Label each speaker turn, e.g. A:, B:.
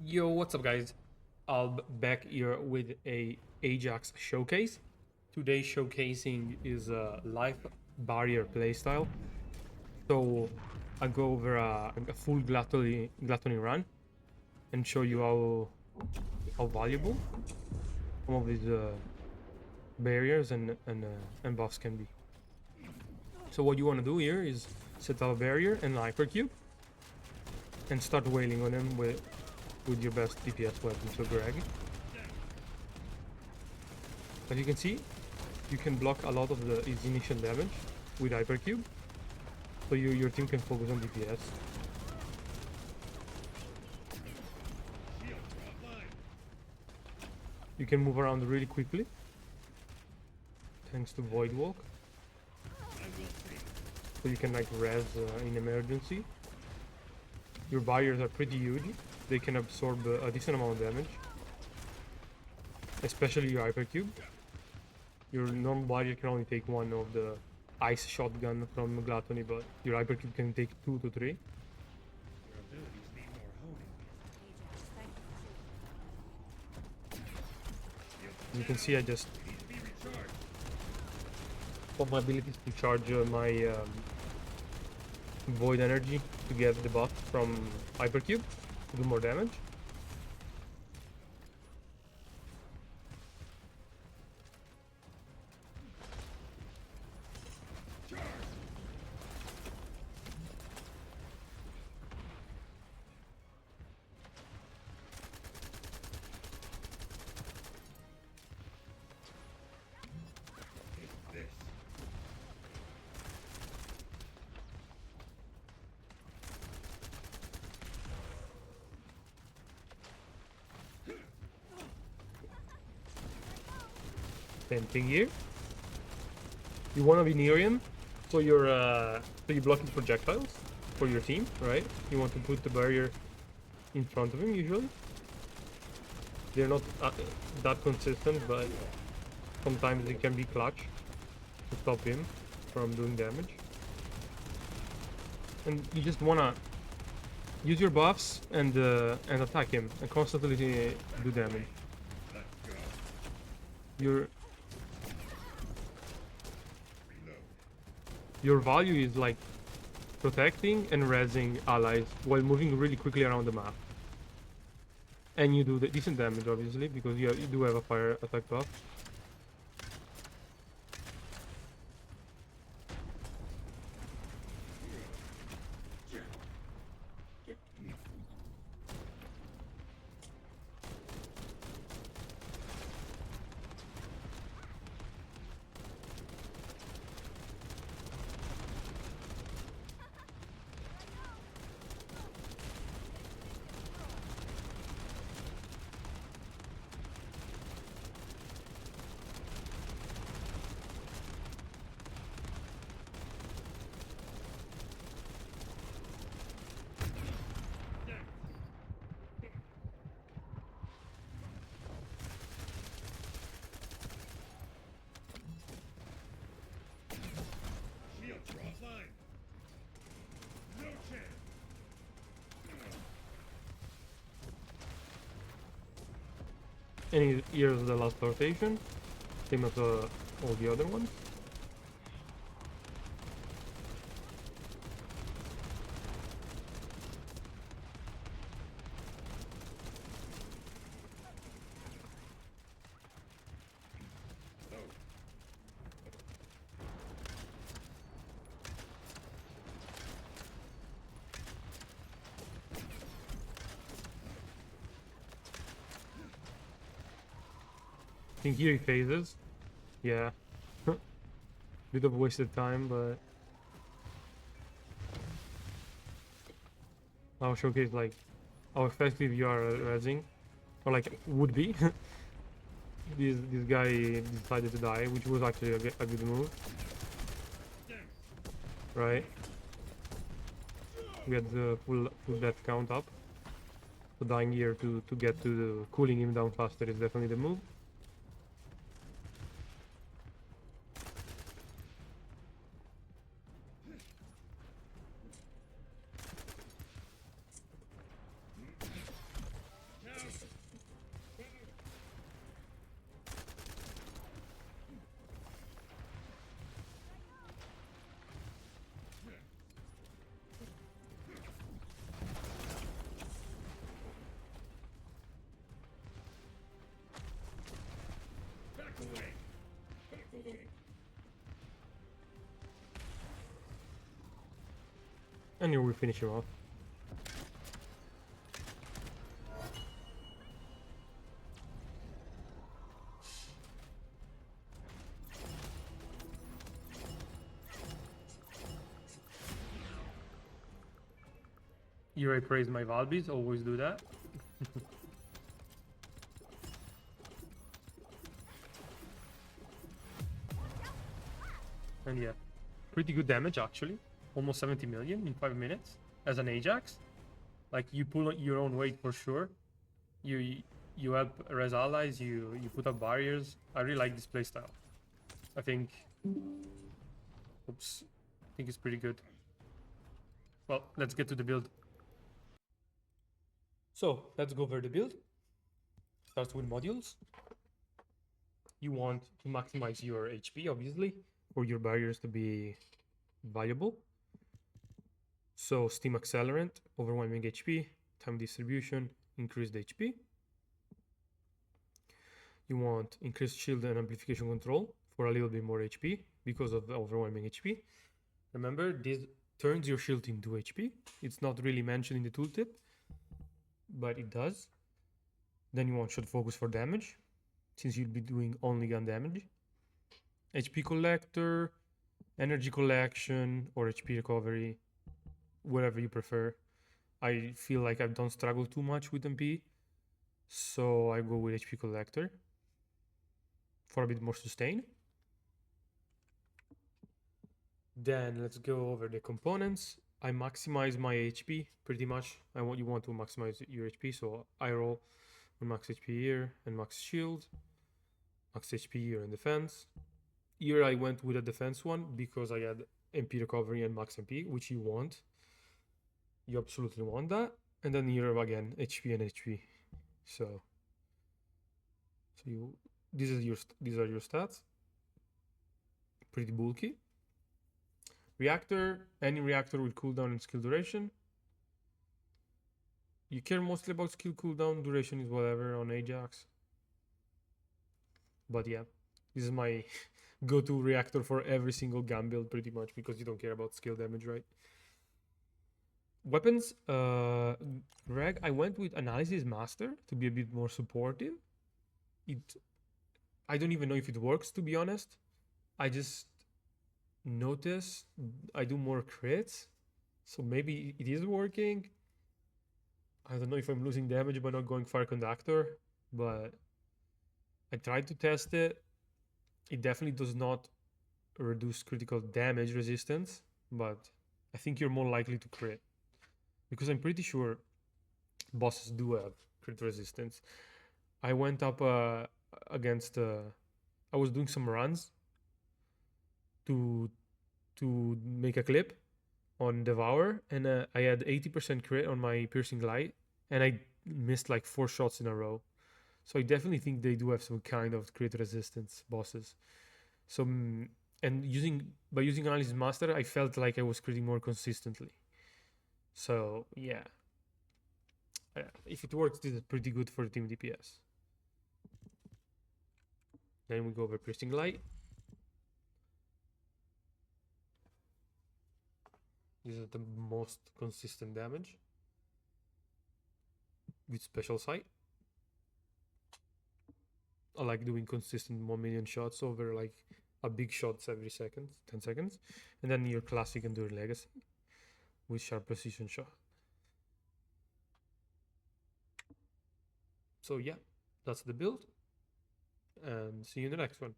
A: Yo, what's up guys? I'm back here with a AJAX showcase. Today's showcasing is a life barrier playstyle. So I'll go over a full gluttony run and show you how valuable some of these barriers and buffs can be. So what you want to do here is set up a barrier and an hypercube and start wailing on him with your best DPS weapon, so Greg. As you can see, you can block a lot of his initial damage with hypercube, so your team can focus on DPS. You can move around really quickly thanks to Void Walk, so you can like res in emergency. Your barriers are pretty huge. They can absorb a decent amount of damage, especially your hypercube. Your normal barrier can only take one of the ice shotgun from Gluttony, but your hypercube can take 2 to 3. You can see I just put my abilities to charge my void energy to get the buff from hypercube to do more damage. Same thing here. You want to be near him, so you're blocking projectiles for your team, right? You want to put the barrier in front of him. Usually, they're not that consistent, but sometimes it can be clutch to stop him from doing damage. And you just wanna use your buffs and attack him and constantly do damage. Your value is like protecting and rezzing allies while moving really quickly around the map. And you do the decent damage, obviously, because you do have a fire attack buff. And here's the last rotation, same as all the other ones. I think here he phases. Yeah. Bit of wasted time, but I'll showcase like how effective you are at rezzing, or like would be. This guy decided to die, which was actually a good move, right? We had the full death count up, so dying here to get to the cooling him down faster is definitely the move. And here we finish him off. Here I praise my Valbis, always do that. And yeah, pretty good damage actually. Almost 70 million in 5 minutes as an Ajax. Like you pull your own weight for sure. You help res allies, you put up barriers. I really like this playstyle. I think it's pretty good. Well, let's get to the build. So let's go over the build. Starts with modules. You want to maximize your HP, obviously, for your barriers to be valuable. So Steam Accelerant, overwhelming HP, time distribution, increased HP. You want increased shield and amplification control for a little bit more HP because of the overwhelming HP. Remember, this turns your shield into HP. It's not really mentioned in the tooltip, but it does. Then you want shot focus for damage, since you'll be doing only gun damage. HP collector, energy collection, or HP recovery, whatever you prefer. I feel like I don't struggle too much with MP, so I go with HP collector for a bit more sustain. Then let's go over the components. I maximize my HP pretty much. You want to maximize your HP, so I roll on max HP here and max shield, max HP here and defense. Here I went with a defense one because I had MP recovery and max MP, which you want. You absolutely want that. And then here again, HP and HP. These are your stats. Pretty bulky. Reactor, any reactor with cooldown and skill duration. You care mostly about skill cooldown, duration is whatever on Ajax. But yeah, this is my go-to reactor for every single gun build pretty much, because you don't care about skill damage, right? Weapons, Greg, I went with Analysis Master to be a bit more supportive. I don't even know if it works, to be honest. I just notice I do more crits, so maybe it is working. I don't know if I'm losing damage by not going Fire Conductor, but I tried to test it. It definitely does not reduce critical damage resistance, but I think you're more likely to crit, because I'm pretty sure bosses do have crit resistance. I went up against I was doing some runs to make a clip on Devour, and I had 80% crit on my Piercing Light, and I missed like 4 shots in a row. So I definitely think they do have some kind of crit resistance bosses. So by using Analysis Master, I felt like I was critting more consistently. So yeah, if it works, this is pretty good for team DPS. Then we go over Piercing Light. This is the most consistent damage with Special Sight. I like doing consistent 1 million shots over like a big shots every 10 seconds. And then your classic Enduring Legacy with Sharp Precision Shot. So yeah, that's the build, and see you in the next one.